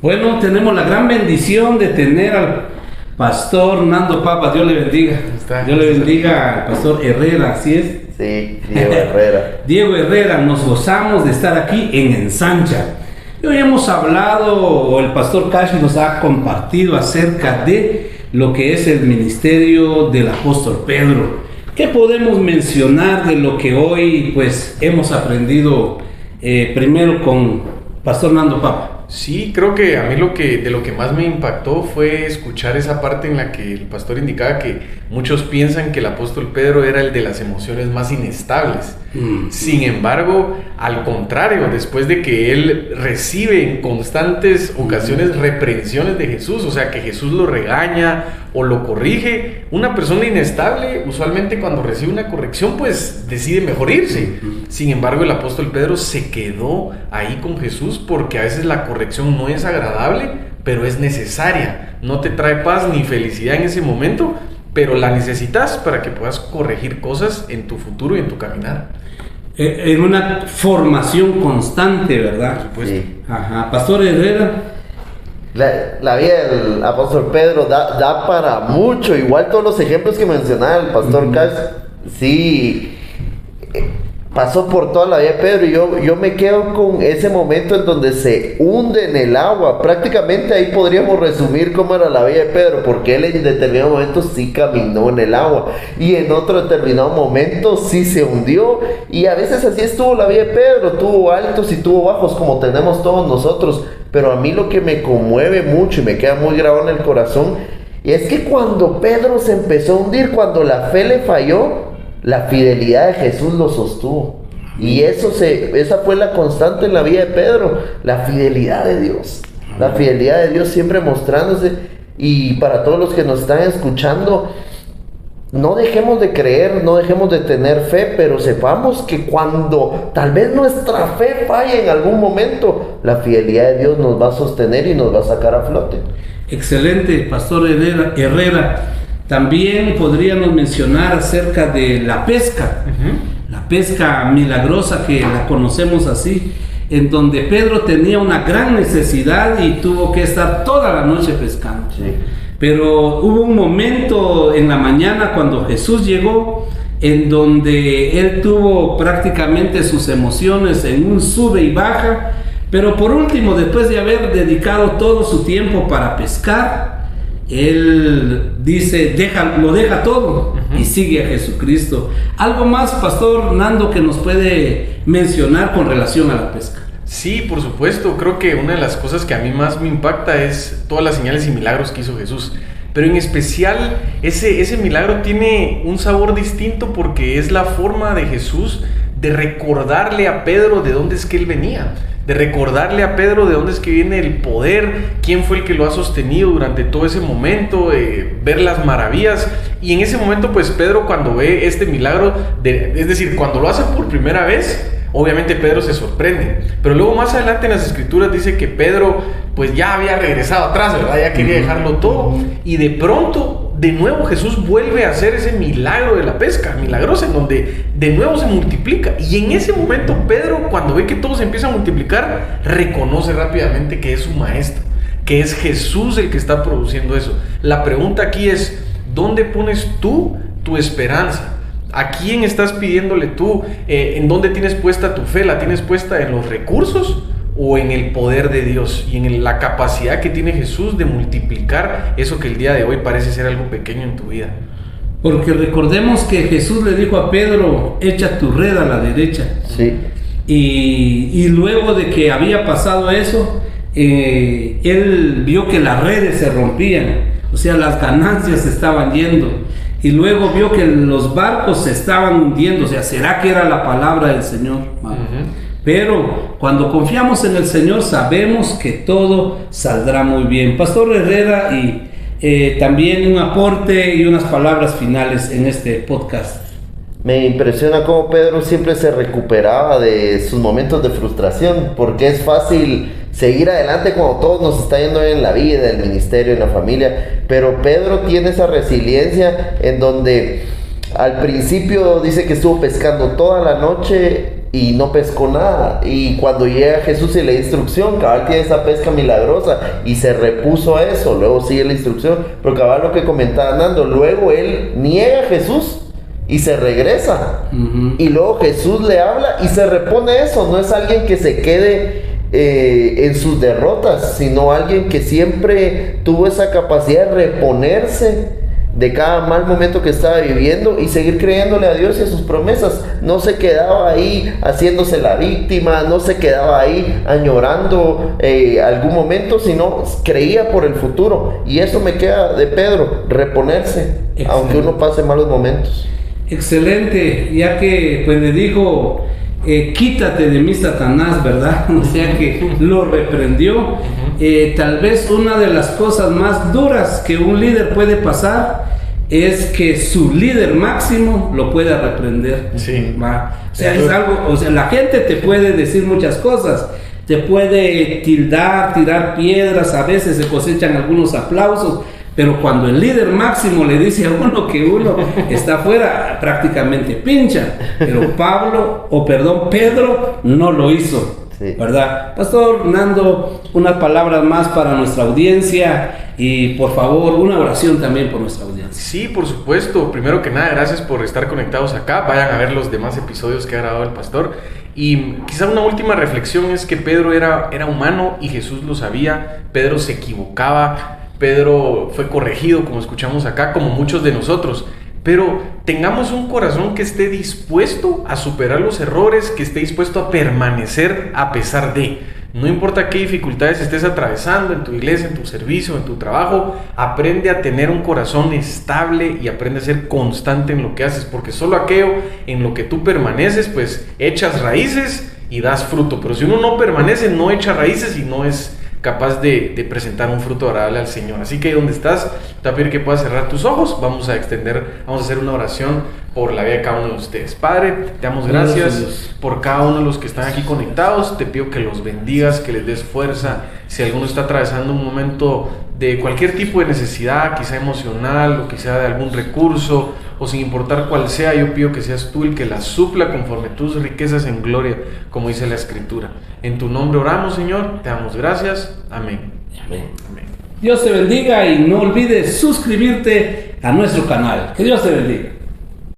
Bueno, tenemos la gran bendición de tener al pastor Nando Papa, Dios le bendiga. Dios le bendiga al pastor Herrera, ¿así es? Sí, Diego Herrera. Diego Herrera, nos gozamos de estar aquí en Ensancha. Y hoy hemos hablado, o el pastor Cash nos ha compartido acerca de lo que es el ministerio del apóstol Pedro. ¿Qué podemos mencionar de lo que hoy pues hemos aprendido primero con pastor Nando Papa? Sí, creo que a mí de lo que más me impactó fue escuchar esa parte en la que el pastor indicaba que muchos piensan que el apóstol Pedro era el de las emociones más inestables. Sin embargo, al contrario, después de que él recibe en constantes ocasiones reprensiones de Jesús, o sea que Jesús lo regaña o lo corrige, una persona inestable usualmente cuando recibe una corrección pues decide mejor irse. Sin embargo, el apóstol Pedro se quedó ahí con Jesús porque a veces la corrección no es agradable, pero es necesaria. No te trae paz ni felicidad en ese momento, pero la necesitas para que puedas corregir cosas en tu futuro y en tu caminar. En una formación constante, ¿verdad? Sí. Ajá. Pastor Herrera. La vida del apóstol Pedro da para mucho. Igual todos los ejemplos que mencionaba el pastor Cash, sí, pasó por toda la vida de Pedro. Y yo me quedo con ese momento en donde se hunde en el agua. Prácticamente ahí podríamos resumir cómo era la vida de Pedro, porque él en determinado momento sí caminó en el agua y en otro determinado momento sí se hundió. Y a veces así estuvo la vida de Pedro, tuvo altos y tuvo bajos como tenemos todos nosotros. Pero a mí lo que me conmueve mucho y me queda muy grabado en el corazón es que cuando Pedro se empezó a hundir, cuando la fe le falló, la fidelidad de Jesús lo sostuvo. Y esa fue la constante en la vida de Pedro, la fidelidad de Dios. La fidelidad de Dios siempre mostrándose. Y para todos los que nos están escuchando, no dejemos de creer, no dejemos de tener fe, pero sepamos que cuando tal vez nuestra fe falle en algún momento, la fidelidad de Dios nos va a sostener y nos va a sacar a flote. Excelente, pastor Herrera. También podríamos mencionar acerca de la pesca, la pesca milagrosa que la conocemos así, en donde Pedro tenía una gran necesidad y tuvo que estar toda la noche pescando. Sí. Pero hubo un momento en la mañana cuando Jesús llegó, en donde él tuvo prácticamente sus emociones en un sube y baja, pero por último, después de haber dedicado todo su tiempo para pescar, él dice, lo deja todo y sigue a Jesucristo. ¿Algo más, pastor Nando, que nos puede mencionar con relación a la pesca? Sí, por supuesto. Creo que una de las cosas que a mí más me impacta es todas las señales y milagros que hizo Jesús. Pero en especial, ese milagro tiene un sabor distinto porque es la forma de Jesús de recordarle a Pedro de dónde es que él venía. De recordarle a Pedro de dónde es que viene el poder, quién fue el que lo ha sostenido durante todo ese momento, ver las maravillas. Y en ese momento, pues Pedro, cuando ve este milagro, es decir, cuando lo hace por primera vez, obviamente Pedro se sorprende. Pero luego más adelante en las escrituras dice que Pedro pues ya había regresado atrás, ¿verdad? Ya quería dejarlo todo. Y de pronto, de nuevo Jesús vuelve a hacer ese milagro de la pesca, milagrosa, en donde de nuevo se multiplica. Y en ese momento Pedro, cuando ve que todo se empieza a multiplicar, reconoce rápidamente que es su maestro, que es Jesús el que está produciendo eso. La pregunta aquí es, ¿dónde pones tú tu esperanza? ¿A quién estás pidiéndole tú? ¿En dónde tienes puesta tu fe? ¿La tienes puesta en los recursos o en el poder de Dios y en la capacidad que tiene Jesús de multiplicar eso que el día de hoy parece ser algo pequeño en tu vida? Porque recordemos que Jesús le dijo a Pedro, echa tu red a la derecha. Sí. Y luego de que había pasado eso, él vio que las redes se rompían, o sea, las ganancias se estaban yendo. Y luego vio que los barcos se estaban hundiendo, o sea, ¿será que era la palabra del Señor? Pero cuando confiamos en el Señor sabemos que todo saldrá muy bien. Pastor Herrera, y también un aporte y unas palabras finales en este podcast. Me impresiona cómo Pedro siempre se recuperaba de sus momentos de frustración, porque es fácil seguir adelante cuando todo nos está yendo en la vida, en el ministerio, en la familia, pero Pedro tiene esa resiliencia en donde al principio dice que estuvo pescando toda la noche y no pescó nada. Y cuando llega Jesús y le da instrucción, cabal tiene esa pesca milagrosa y se repuso a eso. Luego sigue la instrucción, pero cabal lo que comentaba Nando, luego él niega a Jesús y se regresa. Y luego Jesús le habla y se repone eso. No es alguien que se quede en sus derrotas, sino alguien que siempre tuvo esa capacidad de reponerse de cada mal momento que estaba viviendo y seguir creyéndole a Dios y a sus promesas. No se quedaba ahí haciéndose la víctima, no se quedaba ahí añorando algún momento, sino creía por el futuro. Y eso me queda de Pedro, reponerse. Excelente. Aunque uno pase malos momentos. Excelente, ya que pues le dijo, quítate de mí, Satanás, ¿verdad? O sea que lo reprendió. Tal vez una de las cosas más duras que un líder puede pasar es que su líder máximo lo pueda reprender. Sí. ¿Va? O sea, es algo, o sea, la gente te puede decir muchas cosas, te puede tirar piedras, a veces se cosechan algunos aplausos, pero cuando el líder máximo le dice a uno que uno está afuera, prácticamente pincha. Pero Pedro no lo hizo. Sí. ¿Verdad? Pastor Nando, unas palabras más para nuestra audiencia y por favor una oración también por nuestra audiencia. Sí, por supuesto. Primero que nada, gracias por estar conectados acá. Vayan a ver los demás episodios que ha grabado el pastor. Y quizá una última reflexión es que Pedro era humano y Jesús lo sabía. Pedro se equivocaba. Pedro fue corregido, como escuchamos acá, como muchos de nosotros. Pero tengamos un corazón que esté dispuesto a superar los errores, que esté dispuesto a permanecer a pesar de. No importa qué dificultades estés atravesando en tu iglesia, en tu servicio, en tu trabajo, aprende a tener un corazón estable y aprende a ser constante en lo que haces, porque solo aquello en lo que tú permaneces, pues echas raíces y das fruto. Pero si uno no permanece, no echa raíces y no es capaz de presentar un fruto agradable al Señor. Así que donde estás, te voy a pedir que puedas cerrar tus ojos. Vamos a hacer una oración por la vida de cada uno de ustedes. Padre, te damos gracias por cada uno de los que están aquí conectados. Te pido que los bendigas, que les des fuerza. Si alguno está atravesando un momento de cualquier tipo de necesidad, quizá emocional o quizá de algún recurso, o sin importar cuál sea, yo pido que seas tú el que la supla conforme tus riquezas en gloria, como dice la Escritura. En tu nombre oramos, Señor, te damos gracias. Amén. Amén. Amén. Dios te bendiga y no olvides suscribirte a nuestro canal. Que Dios te bendiga.